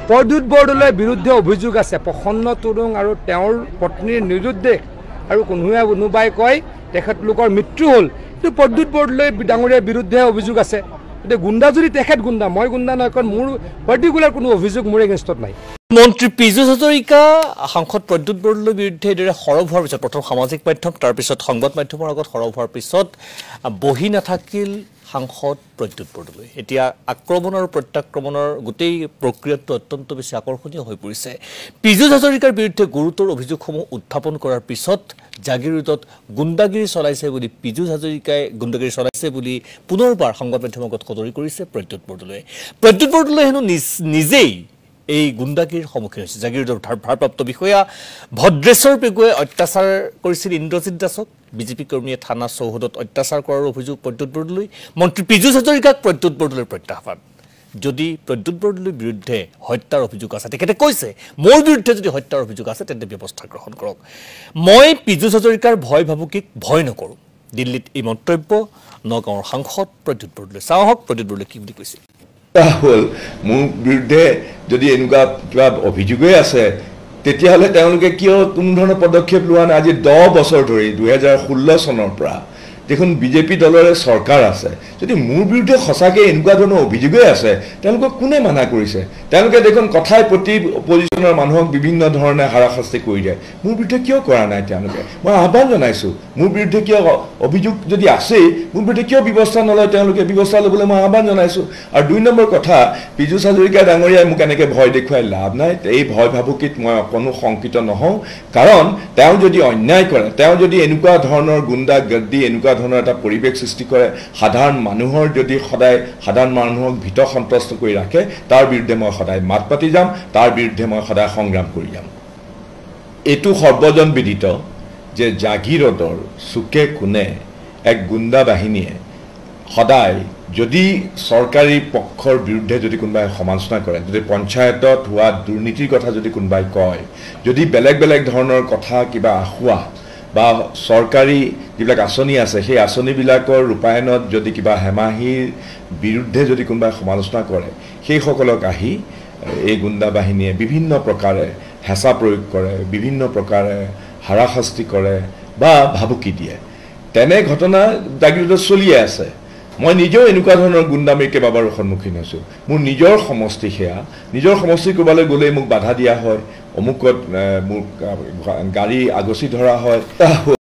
প্ৰদ্যুৎ বৰদলৈৰ বিৰুদ্ধে অভিযোগ আছে প্ৰসন্ন তৰুং আৰু তেওঁৰ পত্নীৰ নিৰুদ্দেশ আৰু কোনোবাই কয় তেখেতলোকৰ মৃত্যু হ'ল কিন্তু প্ৰদ্যুৎ বৰদলৈ ডাঙৰীয়াৰ বিৰুদ্ধে অভিযোগ আছে এতিয়া গুণ্ডা যদি তেখেত গুণ্ডা মই গুণ্ডা নহয় কাৰণ মোৰ পাৰ্টিকুলাৰ কোনো অভিযোগ মোৰ এগেইনষ্টত নাই মন্ত্ৰী পীযুষ হাজৰিকা সাংসদ প্ৰদ্যুৎ বৰদলৈৰ বিৰুদ্ধে এদৰে সৰব হোৱাৰ পিছত প্ৰথম সামাজিক মাধ্যম তাৰ পিছত সংবাদ মাধ্যমৰ আগত সৰব হোৱাৰ পিছত বহি নাথাকিল সাংসদ প্ৰদ্যুৎ বৰদলৈ এতিয়া আক্ৰমণ আৰু প্ৰত্যাক্ৰমণৰ গোটেই প্ৰক্ৰিয়াটো অত্যন্ত বেছি আকৰ্ষণীয় হৈ পৰিছে পীযুষ হাজৰিকাৰ বিৰুদ্ধে গুৰুতৰ অভিযোগসমূহ উত্থাপন কৰাৰ পিছত জাগিৰোডত গুণ্ডাগিৰি চলাইছে বুলি পীযুষ হাজৰিকাই গুণ্ডাগিৰি চলাইছে বুলি পুনৰবাৰ সংবাদ মাধ্যমৰ আগত সদৰি কৰিছে প্ৰদ্যুৎ বৰদলৈ হেনো নিজেই এই গুণ্ডাগিৰিৰ সন্মুখীন হৈছে জাগিৰোডৰ ভাৰপ্ৰাপ্ত বিষয়া ভদ্ৰেশ্বৰ পেগুৱে অত্যাচাৰ কৰিছিল ইন্দ্ৰজিৎ দাসক বিজেপি কৰ্মীয়ে থানা চৌহদত অত্যাচাৰ কৰাৰ অভিযোগ প্ৰদ্যুৎ বৰদলৈ মন্ত্ৰী পীযুষ হাজৰিকাক প্ৰদ্যুৎ বৰদলৈৰ প্ৰত্যাহ্বান যদি প্ৰদ্যুৎ বৰদলৈৰ বিৰুদ্ধে হত্যাৰ অভিযোগ আছে তেখেতে কৈছে মোৰ বিৰুদ্ধে যদি হত্যাৰ অভিযোগ আছে তেন্তে ব্যৱস্থা গ্ৰহণ কৰক মই পীযুষ হাজৰিকাৰ ভয় ভাবুকিক ভয় নকৰোঁ দিল্লীত এই মন্তব্য নগাঁৱৰ সাংসদ প্ৰদ্যুৎ বৰদলৈ চাওক প্ৰদ্যুৎ বৰদলৈ কি বুলি কৈছে হল মোৰ বিৰুদ্ধে যদি এনেকুৱা কিবা অভিযোগই আছে তেতিয়াহ'লে তেওঁলোকে কিয় কোনো ধৰণৰ পদক্ষেপ লোৱা নাই আজি 10 বছৰ ধৰি 2016 চনৰ পৰা দেখোন বিজেপি দলৰে চৰকাৰ আছে যদি মোৰ বিৰুদ্ধে সঁচাকৈ এনেকুৱা ধৰণৰ অভিযোগই আছে তেওঁলোকক কোনে মানা কৰিছে তেওঁলোকে দেখোন কথাই প্ৰতি অপজিশ্যনৰ মানুহক বিভিন্ন ধৰণে হাৰাশাস্তি কৰি দিয়ে মোৰ বিৰুদ্ধে কিয় কৰা নাই তেওঁলোকে মই আহ্বান জনাইছোঁ মোৰ বিৰুদ্ধে কিয় অভিযোগ যদি আছে মোৰ বিৰুদ্ধে কিয় ব্যৱস্থা নলয় তেওঁলোকে ব্যৱস্থা ল'বলৈ মই আহ্বান জনাইছোঁ আৰু 2 নম্বৰ কথা পীযুষ হাজৰিকা ডাঙৰীয়াই মোক এনেকৈ ভয় দেখুৱাই লাভ নাই এই ভয় ভাবুকিত মই অকণো শংকিত নহওঁ কাৰণ তেওঁ যদি অন্যায় কৰে তেওঁ যদি এনেকুৱা ধৰণৰ গুণ্ডা গৰ্দি এনেকুৱা ধৰণৰ এটা পৰিৱেশ সৃষ্টি কৰে সাধাৰণ মানুহৰ যদি সদায় সাধাৰণ মানুহক ভীত সন্ত্ৰস্ত কৰি ৰাখে তাৰ বিৰুদ্ধে মই সদায় মাত পাতি যাম তাৰ বিৰুদ্ধে মই সদায় সংগ্ৰাম কৰি যাম এইটো সৰ্বজন বিদিত যে জাগিৰোডৰ চুকে কোণে এক গুণ্ডা বাহিনীয়ে সদায় যদি চৰকাৰী পক্ষৰ বিৰুদ্ধে যদি কোনোবাই সমালোচনা কৰে যদি পঞ্চায়তত হোৱা দুৰ্নীতিৰ কথা যদি কোনোবাই কয় যদি বেলেগ বেলেগ ধৰণৰ কথা কিবা আখুৱা বা চৰকাৰী যিবিলাক আঁচনি আছে সেই আঁচনিবিলাকৰ ৰূপায়ণত যদি কিবা হেমাহিৰ বিৰুদ্ধে যদি কোনোবাই সমালোচনা কৰে সেইসকলক আহি এই গুণ্ডা বাহিনীয়ে বিভিন্ন প্ৰকাৰে হেঁচা প্ৰয়োগ কৰে বিভিন্ন প্ৰকাৰে হাৰাশাস্তি কৰে বা ভাবুকি দিয়ে তেনে ঘটনা জাগিৰোডত চলিয়ে আছে মই নিজেও এনেকুৱা ধৰণৰ গুণ্ডামীৰ কেইবাবাৰো সন্মুখীন হৈছোঁ মোৰ নিজৰ সমষ্টি সেয়া নিজৰ সমষ্টি ক'ৰবালৈ গ'লেই মোক বাধা দিয়া হয় অমুকত মোক গাড়ী আগচি ধৰা হয়